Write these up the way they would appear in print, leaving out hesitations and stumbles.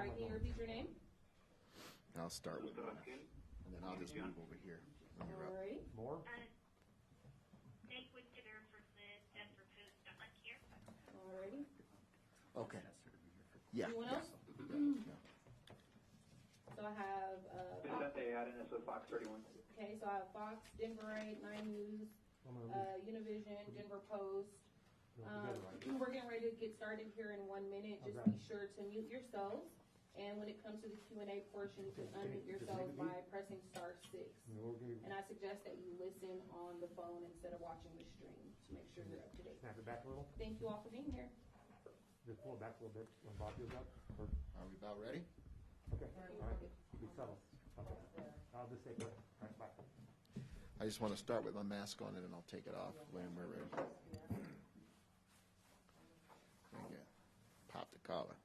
All right, can you repeat your name? I'll start with one, and then I'll just move over here when you're up. Alrighty. More? Nate Whittaker from the Denver Post. I'm like here. Alrighty. Okay. Yeah. Anyone else? Yeah. So I have, Vicente Adenis with Fox 31. okay, so I have Fox, Denverite, 9 News, Univision, Denver Post. We're getting ready to get started here in 1 minute. Just be sure to mute yourselves. And when it comes to the Q&A portion, you can unmute yourselves by pressing *6. And I suggest that you listen on the phone instead of watching the stream to make sure you're up to date. Snap it back a little. Thank you all for being here. Just pull it back a little bit when Bob goes up. Or, Are we about ready? okay. All right. Be subtle. Okay. I'll just say it. All right, bye. I just want to start with my mask on, and then I'll take it off when we're ready. There you go. Pop the collar.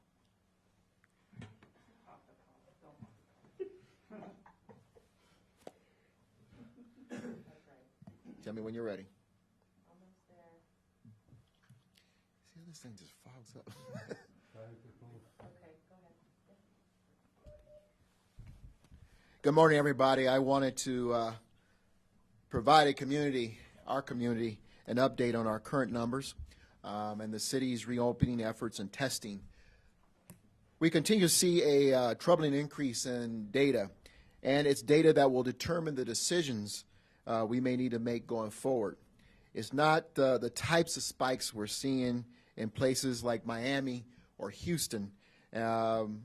Tell me when you're ready. Almost there. See how this thing just fogs up? Okay, go ahead. Good morning, everybody. I wanted to provide our community, an update on our current numbers and the city's reopening efforts and testing. We continue to see a troubling increase in data, and it's data that will determine the decisions we may need to make going forward. It's not the types of spikes we're seeing in places like Miami or Houston, and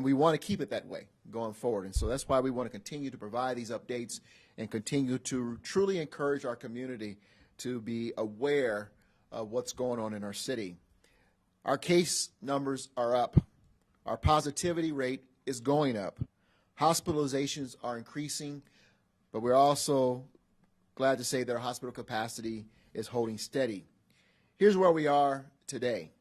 we want to keep it that way going forward. And so that's why we want to continue to provide these updates and continue to truly encourage our community to be aware of what's going on in our city. Our case numbers are up. Our positivity rate is going up. Hospitalizations are increasing, but we're also glad to say that our hospital capacity is holding steady. Here's where we are today.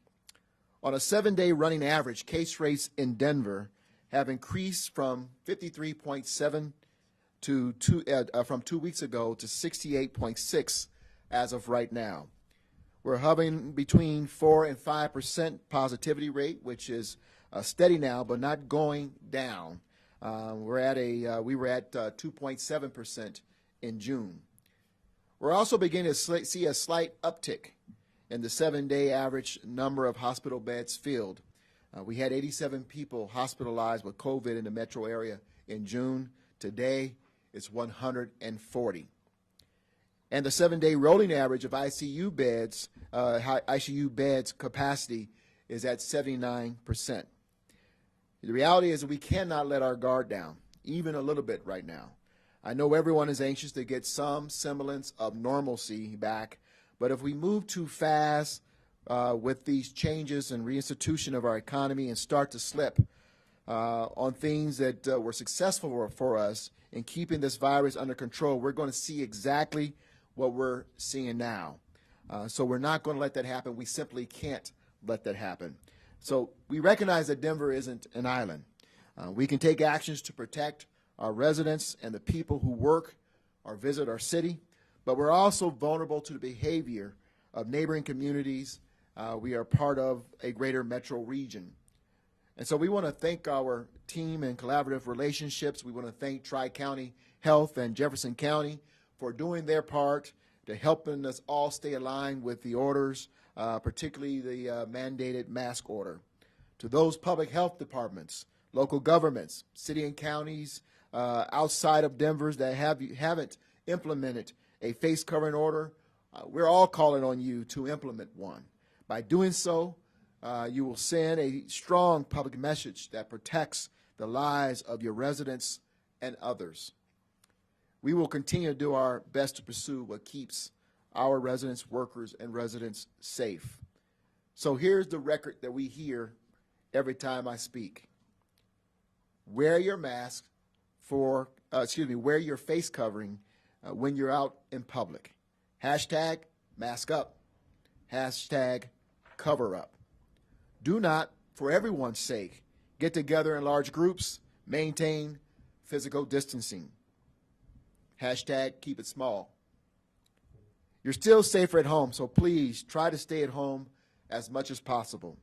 On a 7-day running average, case rates in Denver have increased from 53.7 from 2 weeks ago to 68.6 as of right now. We're hovering between 4 and 5% positivity rate, which is steady now, but not going down. We were at 2.7% in June. We're also beginning to see a slight uptick in the 7-day average number of hospital beds filled. We had 87 people hospitalized with COVID in the metro area in June. Today, it's 140. And the 7-day rolling average of ICU beds capacity is at 79%. The reality is that we cannot let our guard down, even a little bit right now. I know everyone is anxious to get some semblance of normalcy back, but if we move too fast with these changes and reinstitution of our economy and start to slip on things that were successful for us in keeping this virus under control, we're going to see exactly what we're seeing now. So we're not going to let that happen. We simply can't let that happen. So we recognize that Denver isn't an island. We can take actions to protect our residents and the people who work or visit our city, but we're also vulnerable to the behavior of neighboring communities. We are part of a greater metro region. And so we want to thank our team and collaborative relationships. We want to thank Tri-County Health and Jefferson County for doing their part to helping us all stay aligned with the orders, particularly the mandated mask order. To those public health departments, local governments, city and counties outside of Denver's that haven't implemented a face covering order, we're all calling on you to implement one. By doing so, you will send a strong public message that protects the lives of your residents and others. We will continue to do our best to pursue what keeps our residents, workers, and residents safe. So here's the record that we hear every time I speak. Wear your mask wear your face covering when you're out in public. Hashtag mask up. Hashtag cover up. Do not, for everyone's sake, get together in large groups. Maintain physical distancing. Hashtag keep it small. You're still safer at home, so please try to stay at home as much as possible.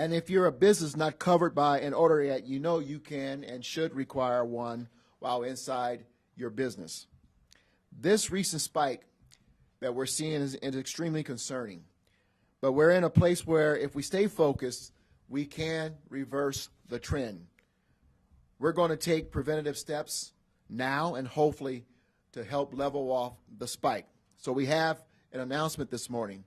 And if you're a business not covered by an order yet, you know you can and should require one while inside your business. This recent spike that we're seeing is extremely concerning. But we're in a place where if we stay focused, we can reverse the trend. We're going to take preventative steps now and hopefully to help level off the spike. So we have an announcement this morning.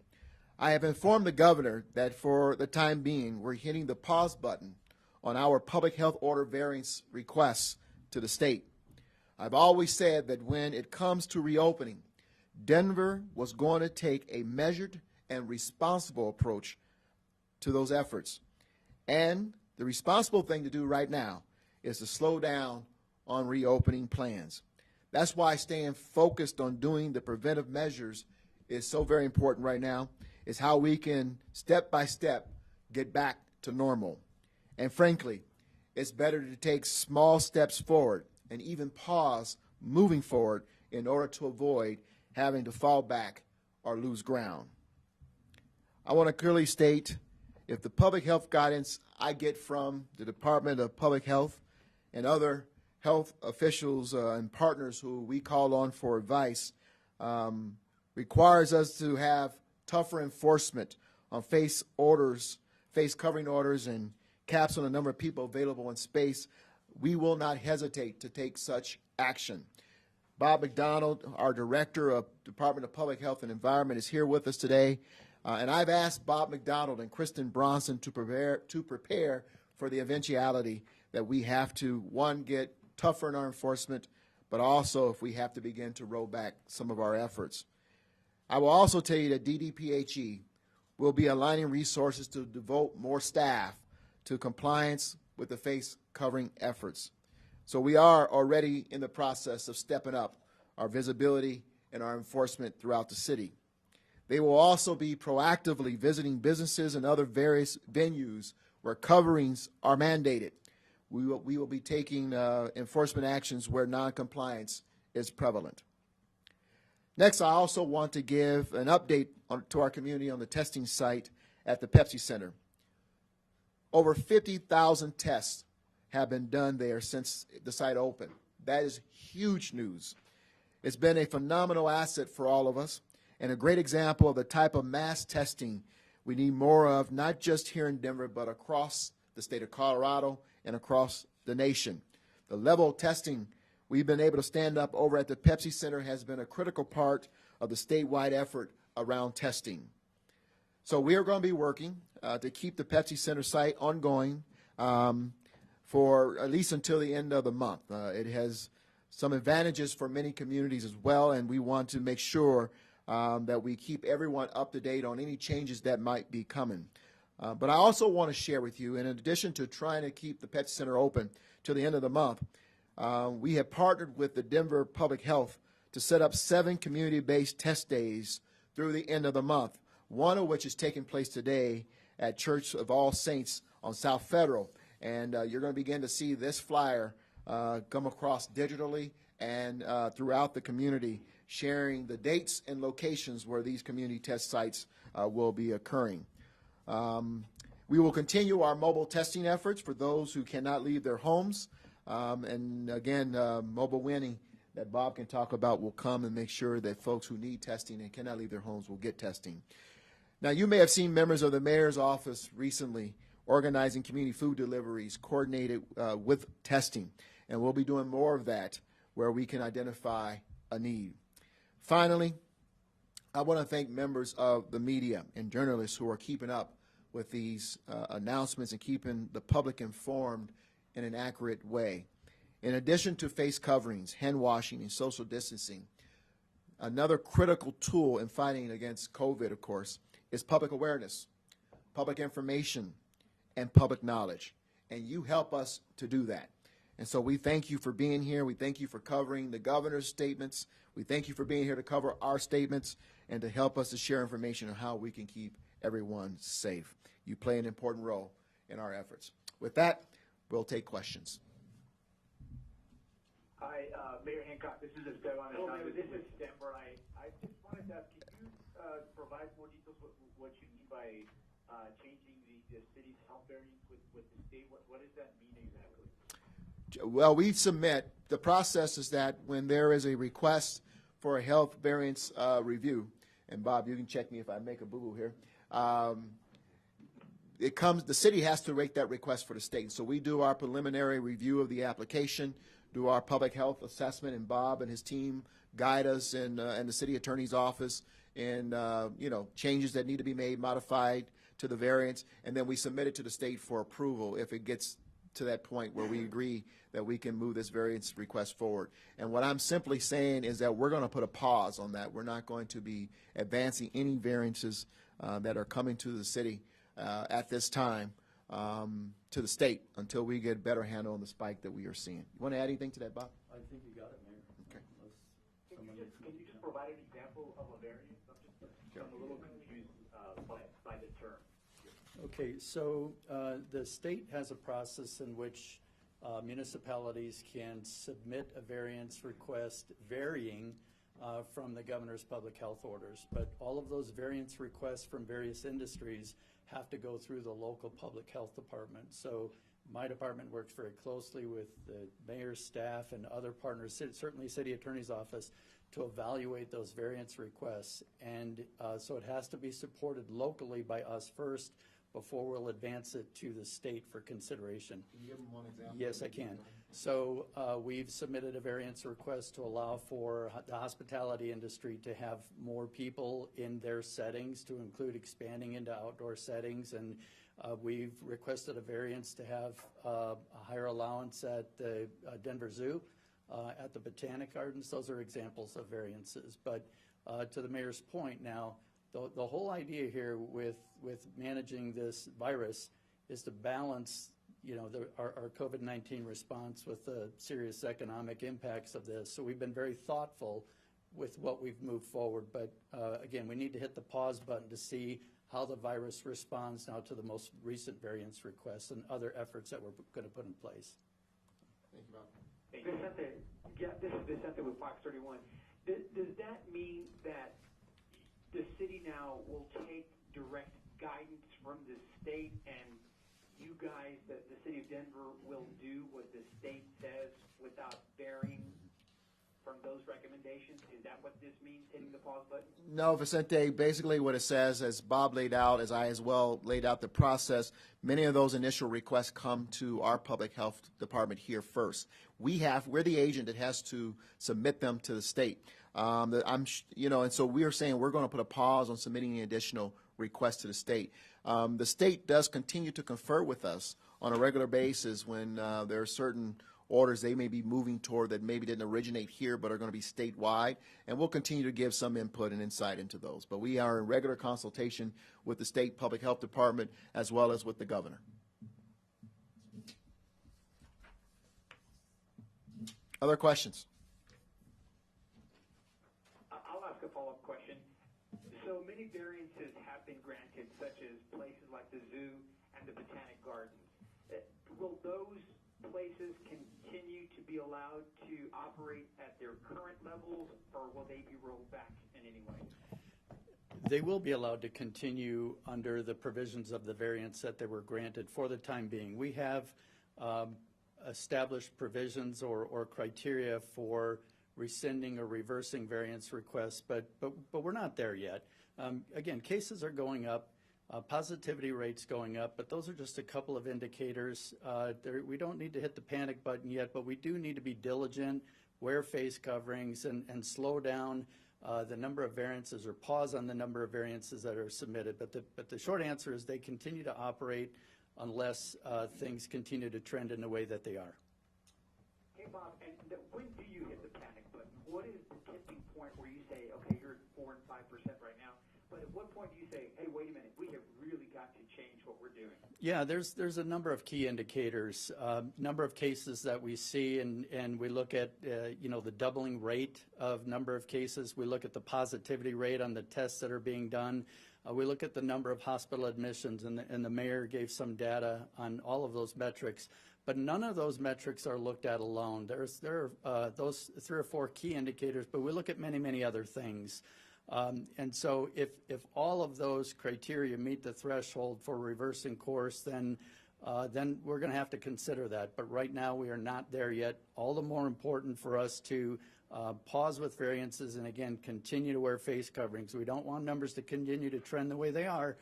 I have informed the governor that for the time being, we're hitting the pause button on our public health order variance requests to the state. I've always said that when it comes to reopening, Denver was going to take a measured and responsible approach to those efforts. And the responsible thing to do right now is to slow down on reopening plans. That's why staying focused on doing the preventive measures is so very important right now, is how we can step by step get back to normal. And frankly, it's better to take small steps forward and even pause moving forward in order to avoid having to fall back or lose ground. I want to clearly state, if the public health guidance I get from the Department of Public Health and other health officials and partners who we call on for advice requires us to have tougher enforcement on face covering orders and caps on the number of people available in space, we will not hesitate to take such action. Bob McDonald, our Director of Department of Public Health and Environment, is here with us today. And I've asked Bob McDonald and Kristen Bronson to prepare for the eventuality that we have to, one, get tougher in our enforcement, but also if we have to begin to roll back some of our efforts. I will also tell you that DDPHE will be aligning resources to devote more staff to compliance with the face covering efforts. So we are already in the process of stepping up our visibility and our enforcement throughout the city. They will also be proactively visiting businesses and other various venues where coverings are mandated. We will be taking enforcement actions where noncompliance is prevalent. Next, I also want to give an update to our community on the testing site at the Pepsi Center. Over 50,000 tests have been done there since the site opened. That is huge news. It's been a phenomenal asset for all of us and a great example of the type of mass testing we need more of, not just here in Denver, but across the state of Colorado and across the nation. The level of testing we've been able to stand up over at the Pepsi Center has been a critical part of the statewide effort around testing. So we are going to be working to keep the Pepsi Center site ongoing for at least until the end of the month. It has some advantages for many communities as well, and we want to make sure that we keep everyone up to date on any changes that might be coming. But I also want to share with you, in addition to trying to keep the Pepsi Center open till the end of the month, we have partnered with the Denver Public Health to set up 7 community-based test days through the end of the month, one of which is taking place today at Church of All Saints on South Federal. And you're going to begin to see this flyer come across digitally and throughout the community, sharing the dates and locations where these community test sites will be occurring. We will continue our mobile testing efforts for those who cannot leave their homes. And again, mobile winning that Bob can talk about will come and make sure that folks who need testing and cannot leave their homes will get testing. Now, you may have seen members of the mayor's office recently organizing community food deliveries coordinated with testing, and we'll be doing more of that where we can identify a need. Finally, I want to thank members of the media and journalists who are keeping up with these announcements and keeping the public informed in an accurate way. In addition to face coverings, hand washing, and social distancing, another critical tool in fighting against COVID, of course, is public awareness, public information, and public knowledge. And you help us to do that. And so we thank you for being here. We thank you for covering the governor's statements. We thank you for being here to cover our statements and to help us to share information on how we can keep everyone safe. You play an important role in our efforts. With that, we'll take questions. Hi, Mayor Hancock, this is Esteban. Hello, Mayor, this is Denver. I just wanted to ask, can you provide more details what you mean by changing the city's health variance with the state? What does that mean exactly? Well, we submit, the process is that when there is a request for a health variance review, and Bob, you can check me if I make a boo-boo here, the city has to rate that request for the state. So we do our preliminary review of the application, do our public health assessment, and Bob and his team guide us and the city attorney's office in changes that need to be made, modified to the variance, and then we submit it to the state for approval if it gets to that point where we agree that we can move this variance request forward. And what I'm simply saying is that we're going to put a pause on that. We're not going to be advancing any variances that are coming to the city at this time to the state until we get a better handle on the spike that we are seeing. You want to add anything to that, Bob? I think you got it, Mayor. Okay. Can you just provide an example of a variance? I'm a little confused by the term. Okay, so the state has a process in which municipalities can submit a variance request varying from the governor's public health orders. But all of those variance requests from various industries have to go through the local public health department. So my department works very closely with the mayor's staff and other partners, certainly city attorney's office, to evaluate those variance requests. And so it has to be supported locally by us first before we'll advance it to the state for consideration. Can you give them one example? Yes, I can. So we've submitted a variance request to allow for the hospitality industry to have more people in their settings, to include expanding into outdoor settings. And we've requested a variance to have a higher allowance at the Denver Zoo, at the Botanic Gardens. Those are examples of variances. But to the mayor's point now, the whole idea here with managing this virus is to balance, our COVID-19 response with the serious economic impacts of this. So we've been very thoughtful with what we've moved forward. But again, we need to hit the pause button to see how the virus responds now to the most recent variance requests and other efforts that we're going to put in place. Thank you, Bob. Vicente, this is Vicente with Fox 31. Does that mean that the city now will take direct guidance from the state, and you guys, the city of Denver, will do what the state says without varying from those recommendations? Is that what this means, hitting the pause button? No, Vicente, basically what it says, as Bob laid out, as I as well laid out the process, many of those initial requests come to our public health department here first. We're the agent that has to submit them to the state. And so we are saying we're going to put a pause on submitting any additional requests to the state. The state does continue to confer with us on a regular basis when there are certain orders they may be moving toward that maybe didn't originate here but are going to be statewide, and we'll continue to give some input and insight into those. But we are in regular consultation with the state public health department as well as with the governor. Other questions? I'll ask a follow-up question. So many variances have been granted, such as places like the zoo and the Botanic Gardens. Will those places continue to be allowed to operate at their current levels, or will they be rolled back in any way? They will be allowed to continue under the provisions of the variance that they were granted for the time being. We have established provisions or criteria for rescinding or reversing variance requests, but we're not there yet. Again, cases are going up, positivity rates going up, but those are just a couple of indicators. We don't need to hit the panic button yet, but we do need to be diligent, wear face coverings, and slow down the number of variances, or pause on the number of variances that are submitted. But the short answer is they continue to operate unless things continue to trend in the way that they are. Hey, Bob, and when do you hit the panic button? What is the tipping point where you say, okay, you're at 4 and 5% right now, but at what point do you say, hey, wait a minute, we have really got to change what we're doing? Yeah, there's a number of key indicators, number of cases that we see, and we look at the doubling rate of number of cases. We look at the positivity rate on the tests that are being done. We look at the number of hospital admissions, and the mayor gave some data on all of those metrics. But none of those metrics are looked at alone. There are those 3 or 4 key indicators, but we look at many, many other things. And so if all of those criteria meet the threshold for reversing course, then we're going to have to consider that. But right now, we are not there yet. All the more important for us to pause with variances and, again, continue to wear face coverings. We don't want numbers to continue to trend the way they are,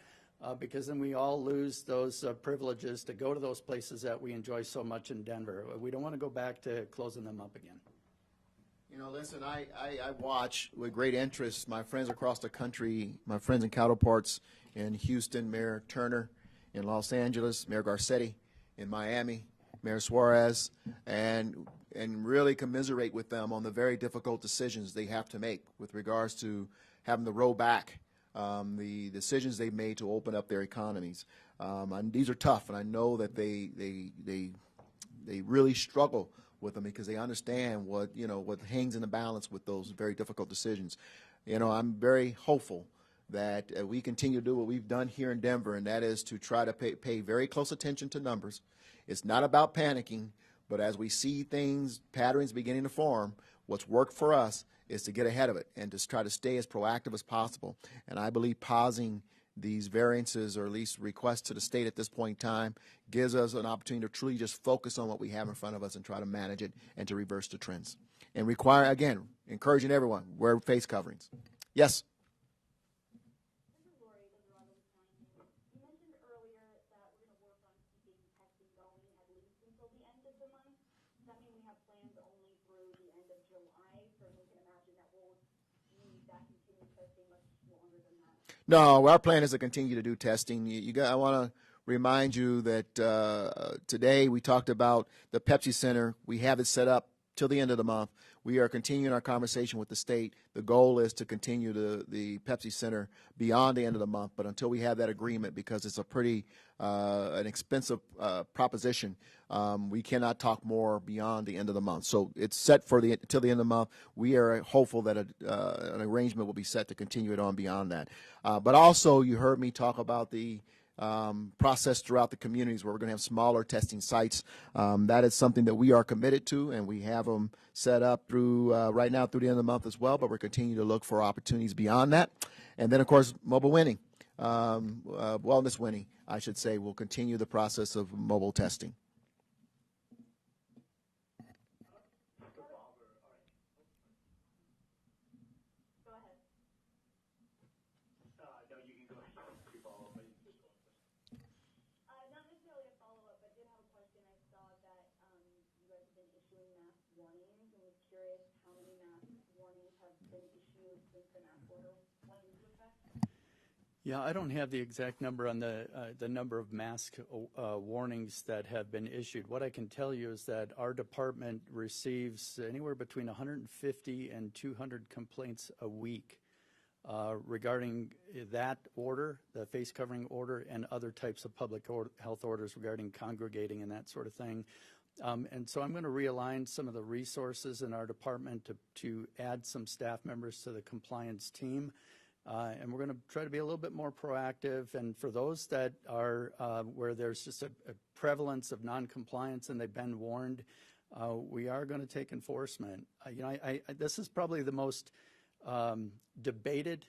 because then we all lose those privileges to go to those places that we enjoy so much in Denver. We don't want to go back to closing them up again. You know, listen, I watch with great interest my friends across the country, my friends and counterparts in Houston, Mayor Turner, in Los Angeles, Mayor Garcetti, in Miami, Mayor Suarez, and really commiserate with them on the very difficult decisions they have to make with regards to having to roll back the decisions they've made to open up their economies. And these are tough, and I know that they really struggle with them because they understand what hangs in the balance with those very difficult decisions. You know, I'm very hopeful that we continue to do what we've done here in Denver, and that is to try to pay very close attention to numbers. It's not about panicking, but as we see patterns beginning to form, what's worked for us is to get ahead of it and to try to stay as proactive as possible. And I believe pausing these variances, or at least requests to the state at this point in time, gives us an opportunity to truly just focus on what we have in front of us and try to manage it and to reverse the trends. And encouraging everyone, wear face coverings. Yes? No, our plan is to continue to do testing. I want to remind you that today we talked about the Pepsi Center. We have it set up till the end of the month. We are continuing our conversation with the state. The goal is to continue the Pepsi Center beyond the end of the month, but until we have that agreement, because it's a pretty an expensive proposition, we cannot talk more beyond the end of the month. So it's set for till the end of the month. We are hopeful that an arrangement will be set to continue it on beyond that. But also, you heard me talk about the process throughout the communities where we're going to have smaller testing sites. That is something that we are committed to, and we have them set up through right now through the end of the month as well, but we're continuing to look for opportunities beyond that. And then, of course, mobile winning, wellness winning, I should say, will continue the process of mobile testing. Yeah, I don't have the exact number on the number of mask warnings that have been issued. What I can tell you is that our department receives anywhere between 150 and 200 complaints a week regarding that order, the face covering order, and other types of public health orders regarding congregating and that sort of thing. And so I'm going to realign some of the resources in our department to add some staff members to the compliance team. And we're going to try to be a little bit more proactive. And for those that are where there's just a prevalence of noncompliance and they've been warned, we are going to take enforcement. This is probably the most debated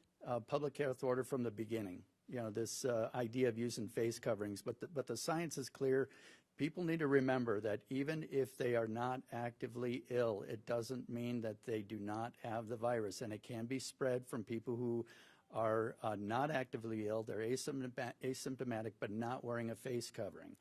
public health order from the beginning. This idea of using face coverings, but the science is clear. People need to remember that even if they are not actively ill, it doesn't mean that they do not have the virus, and it can be spread from people who are not actively ill. They're asymptomatic, but not wearing a face covering.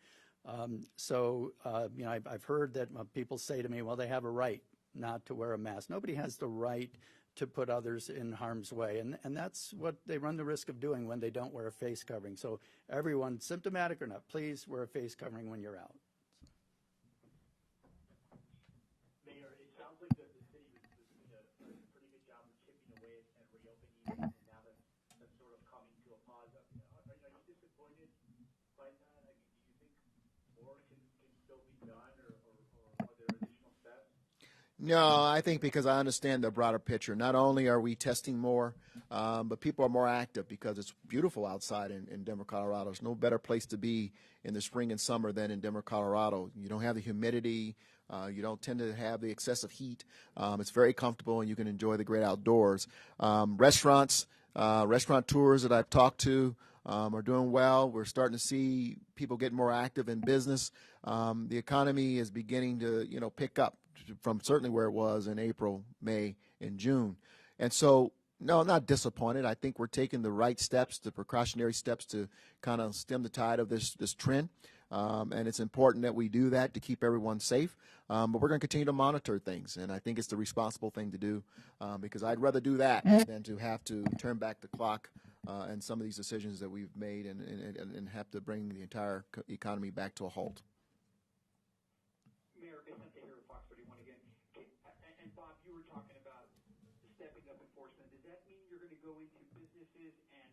I've heard that people say to me, well, they have a right not to wear a mask. Nobody has the right to put others in harm's way, and that's what they run the risk of doing when they don't wear a face covering. So everyone, symptomatic or not, please wear a face covering when you're out. Mayor, it sounds like the city was doing a pretty good job of chipping away and reopening, and now that's sort of coming to a pause. Are you disappointed by that? I mean, do you think more can still be done, or are there additional steps? No, I think because I understand the broader picture. Not only are we testing more, but people are more active because it's beautiful outside in Denver, Colorado. There's no better place to be in the spring and summer than in Denver, Colorado. You don't have the humidity. You don't tend to have the excessive heat. It's very comfortable, and you can enjoy the great outdoors. Restaurants, restaurateurs that I've talked to are doing well. We're starting to see people get more active in business. The economy is beginning to, pick up from certainly where it was in April, May, and June. And so, no, I'm not disappointed. I think we're taking the right steps, the precautionary steps to kind of stem the tide of this trend. And it's important that we do that to keep everyone safe. But we're going to continue to monitor things, and I think it's the responsible thing to do because I'd rather do that than to have to turn back the clock and some of these decisions that we've made and have to bring the entire economy back to a halt. Mayor, Vicente here with Fox 31 again. And Bob, you were talking about stepping up enforcement. Does that mean you're going to go into businesses and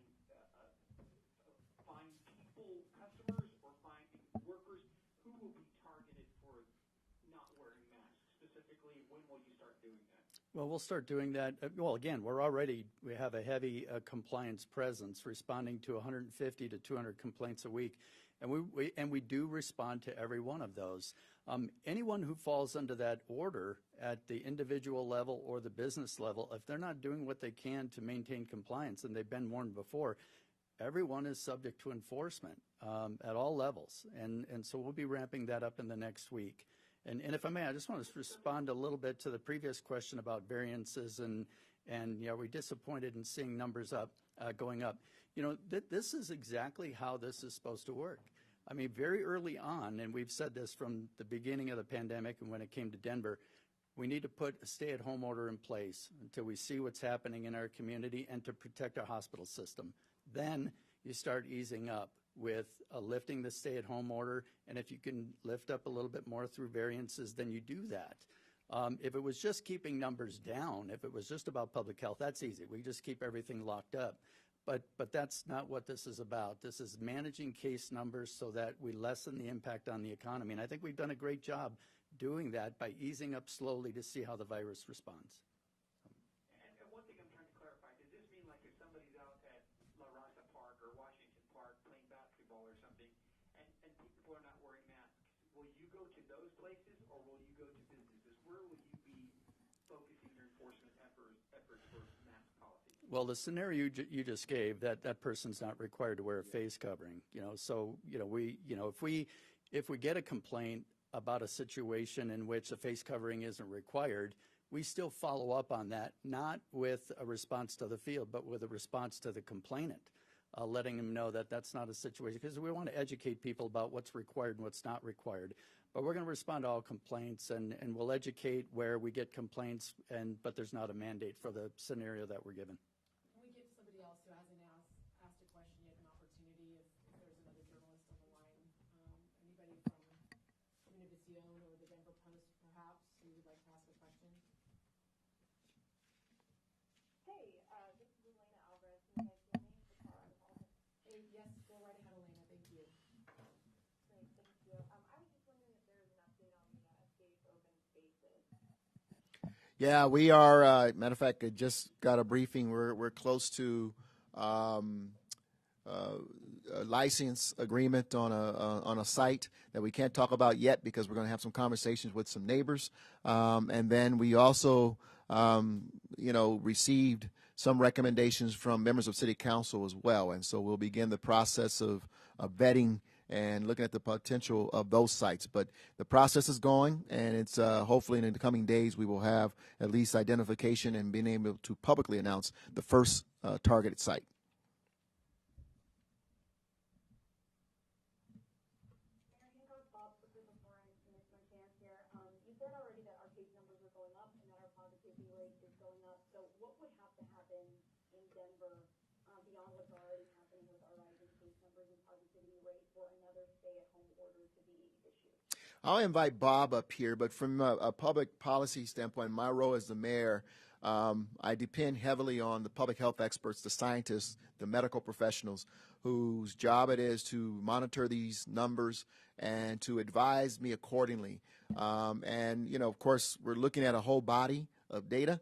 find people, customers, or find workers who will be targeted for not wearing masks? Specifically, when will you start doing that? Well, we'll start doing that. Well, again, we have a heavy compliance presence, responding to 150 to 200 complaints a week. And we do respond to every one of those. Anyone who falls under that order at the individual level or the business level, if they're not doing what they can to maintain compliance, and they've been warned before, everyone is subject to enforcement at all levels. And so we'll be ramping that up in the next week. And if I may, I just want to respond a little bit to the previous question about variances and are we disappointed in seeing numbers going up? This is exactly how this is supposed to work. I mean, very early on, and we've said this from the beginning of the pandemic and when it came to Denver, we need to put a stay-at-home order in place until we see what's happening in our community and to protect our hospital system. Then you start easing up with lifting the stay-at-home order, and if you can lift up a little bit more through variances, then you do that. If it was just keeping numbers down, if it was just about public health, that's easy. We just keep everything locked up. But that's not what this is about. This is managing case numbers so that we lessen the impact on the economy. And I think we've done a great job doing that by easing up slowly to see how the virus responds. And one thing I'm trying to clarify, does this mean like if somebody's out at La Raza Park or Washington Park playing basketball or something and people are not wearing masks, will you go to those places or will you go to businesses? Where will you be focusing your enforcement efforts for mask policy? Well, the scenario you just gave, that person's not required to wear a face covering. If we get a complaint about a situation in which a face covering isn't required, we still follow up on that, not with a response to the field, but with a response to the complainant, letting them know that that's not a situation, because we want to educate people about what's required and what's not required. But we're going to respond to all complaints, and we'll educate where we get complaints, but there's not a mandate for the scenario that we're given. Can we give somebody else who hasn't asked a question yet an opportunity if there's another journalist on the line? Anybody from Univision or the Denver Post, perhaps, who would like to ask a question? Hey, this is Elena Alvarez. Can you guys hear me? The car out of Alton. Hey, yes, go right ahead, Elena. Thank you. Great, thank you. I was just wondering if there was an update on the safe open spaces. Yeah, we are. Matter of fact, I just got a briefing. We're close to a license agreement on a site that we can't talk about yet because we're going to have some conversations with some neighbors, and then we also, received some recommendations from members of City Council as well, and so we'll begin the process of vetting and looking at the potential of those sites. But the process is going, and it's hopefully in the coming days we will have at least identification and being able to publicly announce the first targeted site. Mayor Hancock, Bob, quickly before I finish my chance here, you said already that our case numbers are going up and that our positivity rate is going up. So what would have to happen in Denver beyond what's already happening with our rising case numbers and positivity rate for another stay-at-home order to be issued? I'll invite Bob up here, but from a public policy standpoint, my role as the mayor, I depend heavily on the public health experts, the scientists, the medical professionals, whose job it is to monitor these numbers and to advise me accordingly. Of course, we're looking at a whole body of data,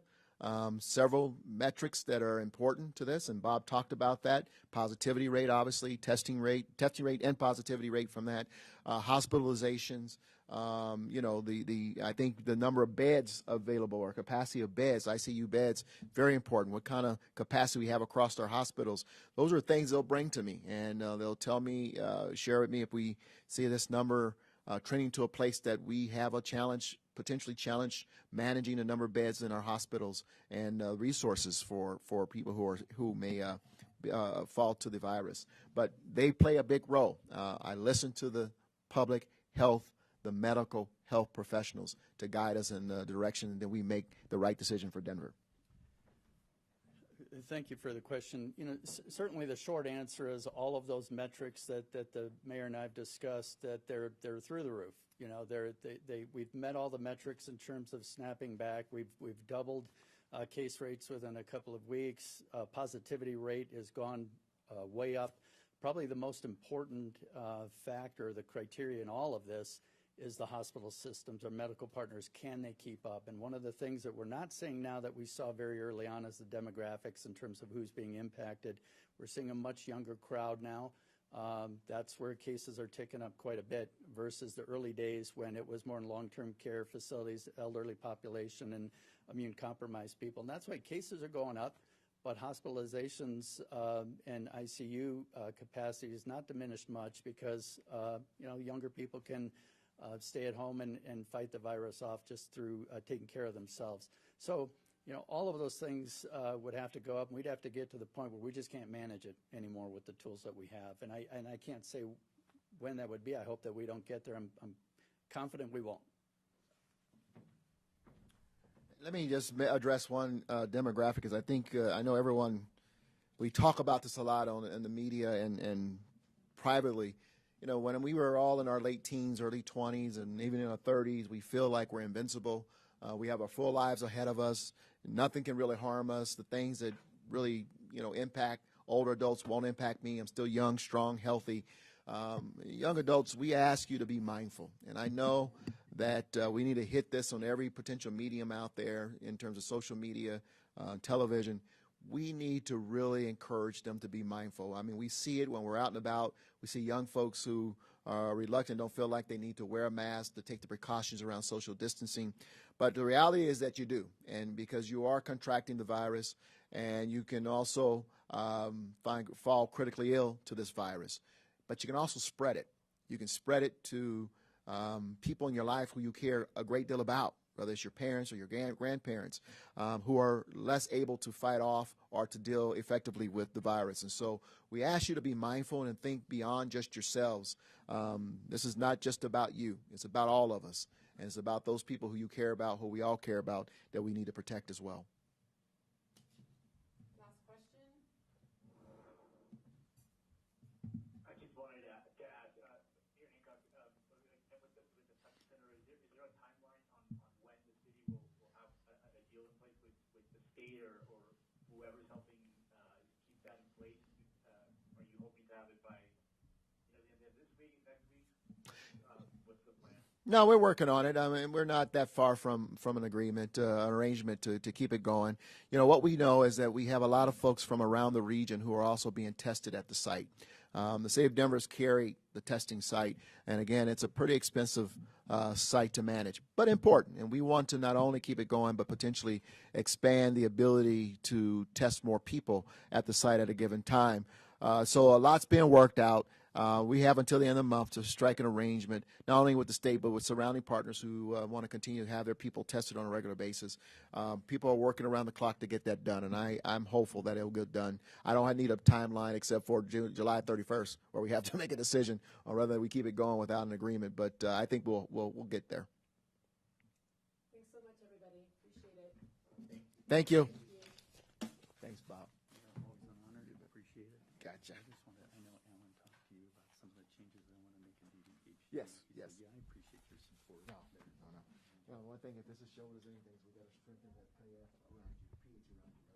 several metrics that are important to this, and Bob talked about that. Positivity rate, obviously, testing rate and positivity rate from that, hospitalizations, You know, I think the number of beds available or capacity of beds, ICU beds, very important. What kind of capacity we have across our hospitals. Those are things they'll bring to me, and they'll tell me, share with me if we see this number trending to a place that we have a challenge, potentially challenge managing the number of beds in our hospitals and resources for people who may fall to the virus. But they play a big role. I listen to the public health, the medical health professionals to guide us in the direction that we make the right decision for Denver. Thank you for the question. You know, certainly the short answer is all of those metrics that the mayor and I have discussed, that they're through the roof. You know, we've met all the metrics in terms of snapping back. We've doubled case rates within a couple of weeks. Positivity rate has gone way up. Probably the most important factor, the criteria in all of this, is the hospital systems, our medical partners, can they keep up? And one of the things that we're not seeing now that we saw very early on is the demographics in terms of who's being impacted. We're seeing a much younger crowd now. That's where cases are ticking up quite a bit versus the early days when it was more in long-term care facilities, elderly population, and immune-compromised people. And that's why cases are going up, but hospitalizations and ICU capacity is not diminished much because, you know, younger people can stay at home and fight the virus off just through taking care of themselves. So, you know, all of those things would have to go up, and we'd have to get to the point where we just can't manage it anymore with the tools that we have. And I can't say when that would be. I hope that we don't get there. I'm confident we won't. Let me just address one demographic, because I think I know everyone. We talk about this a lot in the media and privately. You know, when we were all in our late teens, early 20s, and even in our 30s, we feel like we're invincible. We have our full lives ahead of us. Nothing can really harm us. The things that really, you know, impact older adults won't impact me. I'm still young, strong, healthy. Young adults, we ask you to be mindful. And I know that we need to hit this on every potential medium out there in terms of social media, television. We need to really encourage them to be mindful. I mean, we see it when we're out and about. We see young folks who are reluctant, don't feel like they need to wear a mask, to take the precautions around social distancing. But the reality is that you do, and because you are contracting the virus, and you can also fall critically ill to this virus. But you can also spread it. You can spread it to people in your life who you care a great deal about, whether it's your parents or your grandparents, who are less able to fight off or to deal effectively with the virus. And so we ask you to be mindful and think beyond just yourselves. This is not just about you. It's about all of us. And it's about those people who you care about, who we all care about, that we need to protect as well. Last question. I just wanted to add, here in Hancock, and with the tech center, is there a timeline on when the city will have a deal in place with the state or whoever's helping keep that in place? Are you hoping to have it by the end of this week, next week? What's the plan? No, we're working on it. I mean, we're not that far from an agreement, an arrangement to keep it going. You know, what we know is that we have a lot of folks from around the region who are also being tested at the site. The city of Denver's carried the testing site, and again, it's a pretty expensive site to manage, but important. And we want to not only keep it going, but potentially expand the ability to test more people at the site at a given time. So a lot's being worked out. We have until the end of the month to strike an arrangement, not only with the state, but with surrounding partners who want to continue to have their people tested on a regular basis. People are working around the clock to get that done, and I'm hopeful that it will get done. I don't need a timeline except for July 31st, where we have to make a decision on whether we keep it going without an agreement, but I think we'll get there. Thanks so much, everybody. Appreciate it. Thank you. Thanks, Bob. Always an honor. Appreciate it. Gotcha. I just wanted, I know Alan talked to you about some of the changes I want to make in DDH. Yes, So, yes. yeah, I appreciate your support. No. One thing, if this has showed us anything, is we've got to strengthen that PH around you.